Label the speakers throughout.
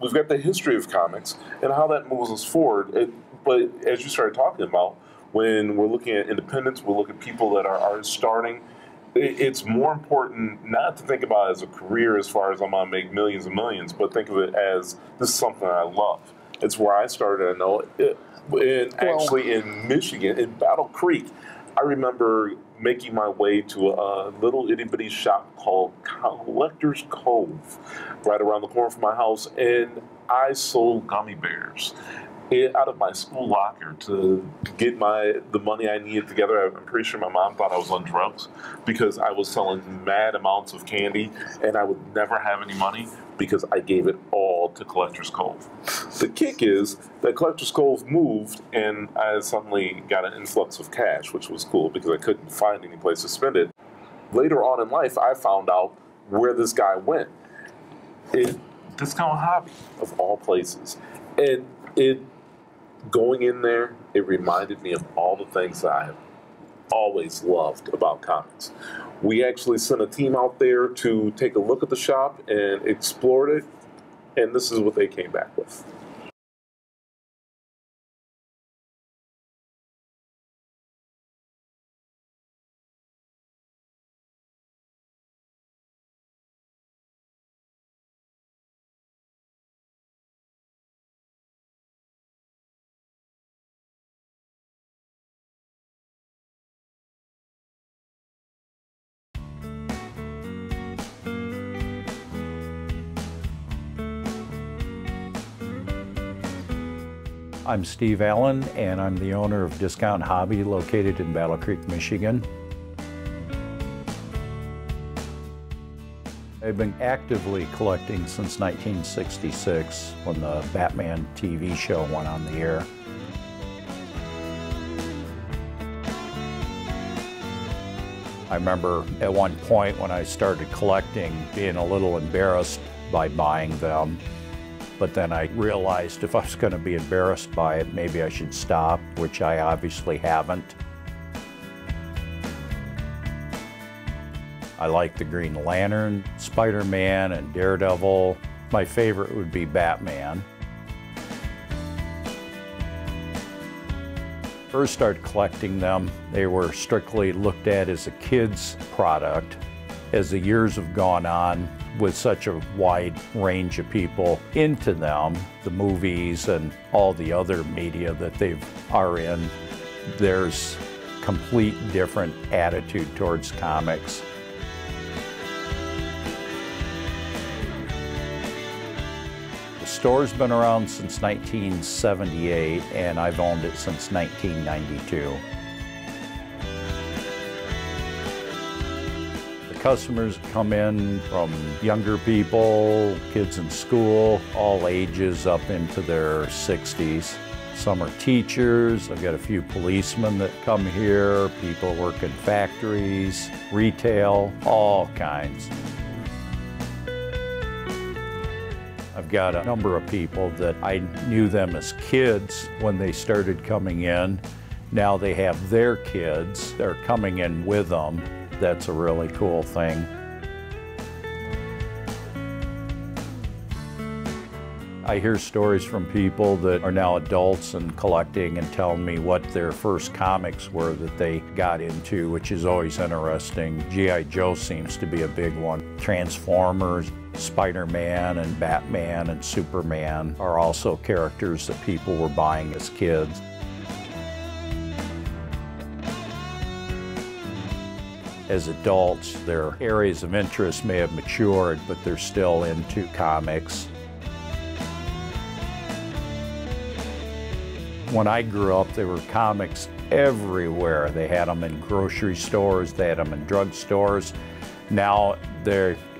Speaker 1: we've got the history of comics and how that moves us forward. But as you started talking about, when we're looking at independence, we're looking at people that are starting. It's more important not to think about it as a career as far as I'm going to make millions and millions, but think of it as this is something I love. It's where I started, I know. Actually in Michigan, in Battle Creek, I remember making my way to a little itty-bitty shop called Collector's Cove, right around the corner from my house, and I sold gummy bears out of my school locker to get the money I needed together. I'm pretty sure my mom thought I was on drugs because I was selling mad amounts of candy, and I would never have any money because I gave it all to Collector's Cove. The kick is that Collector's Cove moved, and I suddenly got an influx of cash, which was cool because I couldn't find any place to spend it. Later on in life, I found out where this guy went. Discount Hobby, of all places. And going in there, it reminded me of all the things that I have always loved about comics. We actually sent a team out there to take a look at the shop and explored it, and this is what they came back with.
Speaker 2: I'm Steve Allen, and I'm the owner of Discount Hobby located in Battle Creek, Michigan. I've been actively collecting since 1966 when the Batman TV show went on the air. I remember at one point when I started collecting being a little embarrassed by buying them. But then I realized if I was going to be embarrassed by it, maybe I should stop, which I obviously haven't. I like the Green Lantern, Spider-Man, and Daredevil. My favorite would be Batman. First started collecting them, they were strictly looked at as a kid's product. As the years have gone on, with such a wide range of people into them, the movies and all the other media that they are in, there's complete different attitude towards comics. The store's been around since 1978, and I've owned it since 1992. Customers come in from younger people, kids in school, all ages up into their 60s. Some are teachers. I've got a few policemen that come here, people work in factories, retail, all kinds. I've got a number of people that I knew them as kids when they started coming in. Now they have their kids. They're coming in with them. That's a really cool thing. I hear stories from people that are now adults and collecting and telling me what their first comics were that they got into, which is always interesting. G.I. Joe seems to be a big one. Transformers, Spider-Man and Batman and Superman are also characters that people were buying as kids. As adults, their areas of interest may have matured, but they're still into comics. When I grew up, there were comics everywhere. They had them in grocery stores, they had them in drugstores. Now,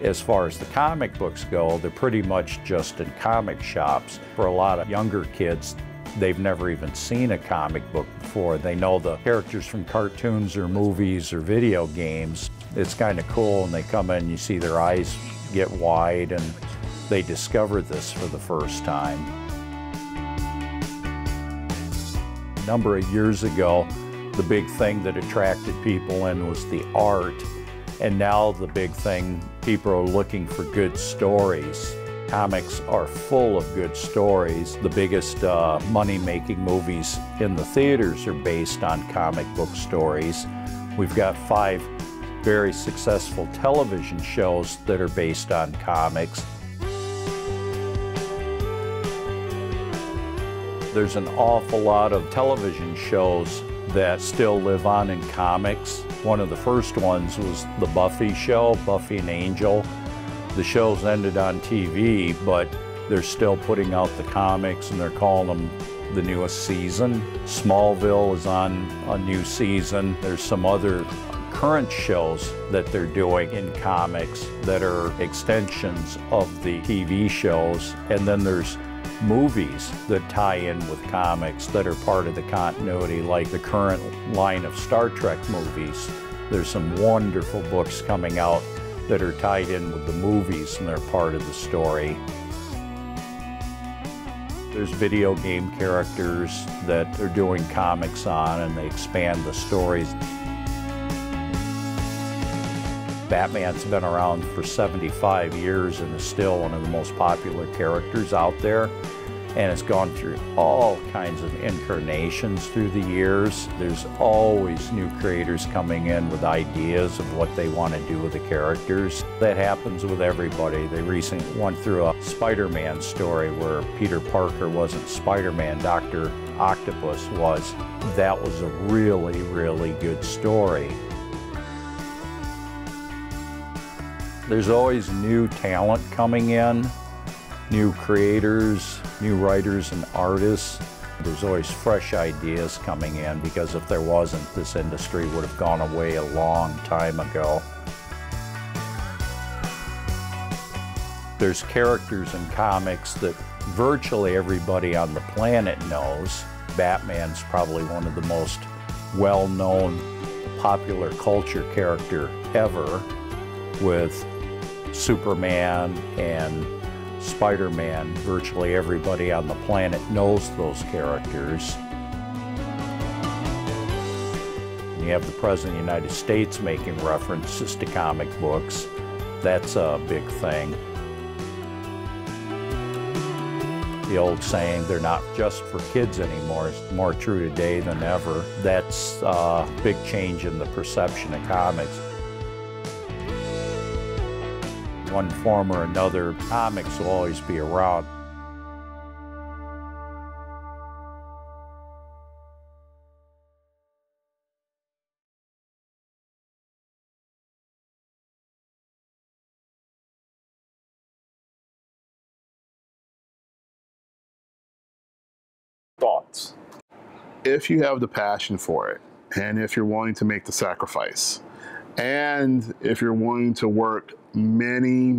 Speaker 2: as far as the comic books go, they're pretty much just in comic shops. For a lot of younger kids, they've never even seen a comic book before. They know the characters from cartoons or movies or video games. It's kind of cool, and they come in and you see their eyes get wide and they discover this for the first time. A number of years ago, the big thing that attracted people in was the art. And now the big thing, people are looking for good stories. Comics are full of good stories. The biggest money-making movies in the theaters are based on comic book stories. We've got 5 very successful television shows that are based on comics. There's an awful lot of television shows that still live on in comics. One of the first ones was the Buffy show, Buffy and Angel. The show's ended on TV, but they're still putting out the comics and they're calling them the newest season. Smallville is on a new season. There's some other current shows that they're doing in comics that are extensions of the TV shows. And then there's movies that tie in with comics that are part of the continuity, like the current line of Star Trek movies. There's some wonderful books coming out that are tied in with the movies and they're part of the story. There's video game characters that they're doing comics on and they expand the stories. Batman's been around for 75 years and is still one of the most popular characters out there. And it's gone through all kinds of incarnations through the years. There's always new creators coming in with ideas of what they want to do with the characters. That happens with everybody. They recently went through a Spider-Man story where Peter Parker wasn't Spider-Man, Dr. Octopus was. That was a really, really good story. There's always new talent coming in, new creators, new writers and artists. There's always fresh ideas coming in because if there wasn't, this industry would have gone away a long time ago. There's characters in comics that virtually everybody on the planet knows. Batman's probably one of the most well-known popular culture character ever, with Superman and Spider-Man. Virtually everybody on the planet knows those characters. And you have the President of the United States making references to comic books. That's a big thing. The old saying, they're not just for kids anymore, is more true today than ever. That's a big change in the perception of comics. One form or another, comics will always be around.
Speaker 1: Thoughts?
Speaker 3: If you have the passion for it, and if you're willing to make the sacrifice, and if you're willing to work many,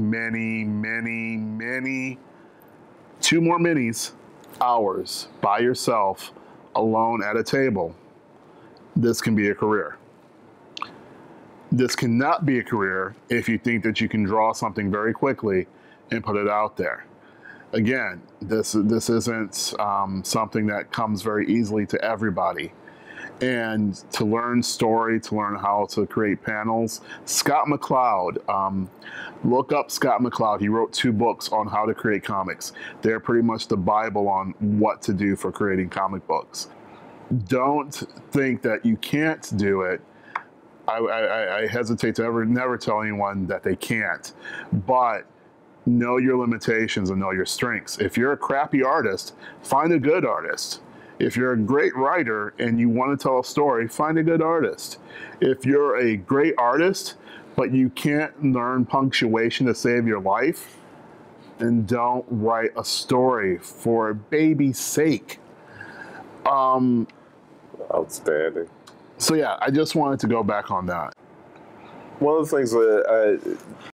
Speaker 3: 2 more hours by yourself, alone at a table, this can be a career. This cannot be a career if you think that you can draw something very quickly and put it out there. Again, this isn't something that comes very easily to everybody. And to learn story, to learn how to create panels, Scott McCloud, look up Scott McCloud. He wrote 2 books on how to create comics. They're pretty much the Bible on what to do for creating comic books. Don't think that you can't do it. I hesitate to never tell anyone that they can't, but know your limitations and know your strengths. If you're a crappy artist, find a good artist. If you're a great writer and you want to tell a story, find a good artist. If you're a great artist, but you can't learn punctuation to save your life, then don't write a story for baby's sake.
Speaker 1: Outstanding.
Speaker 3: So yeah, I just wanted to go back on that.
Speaker 1: One of the things that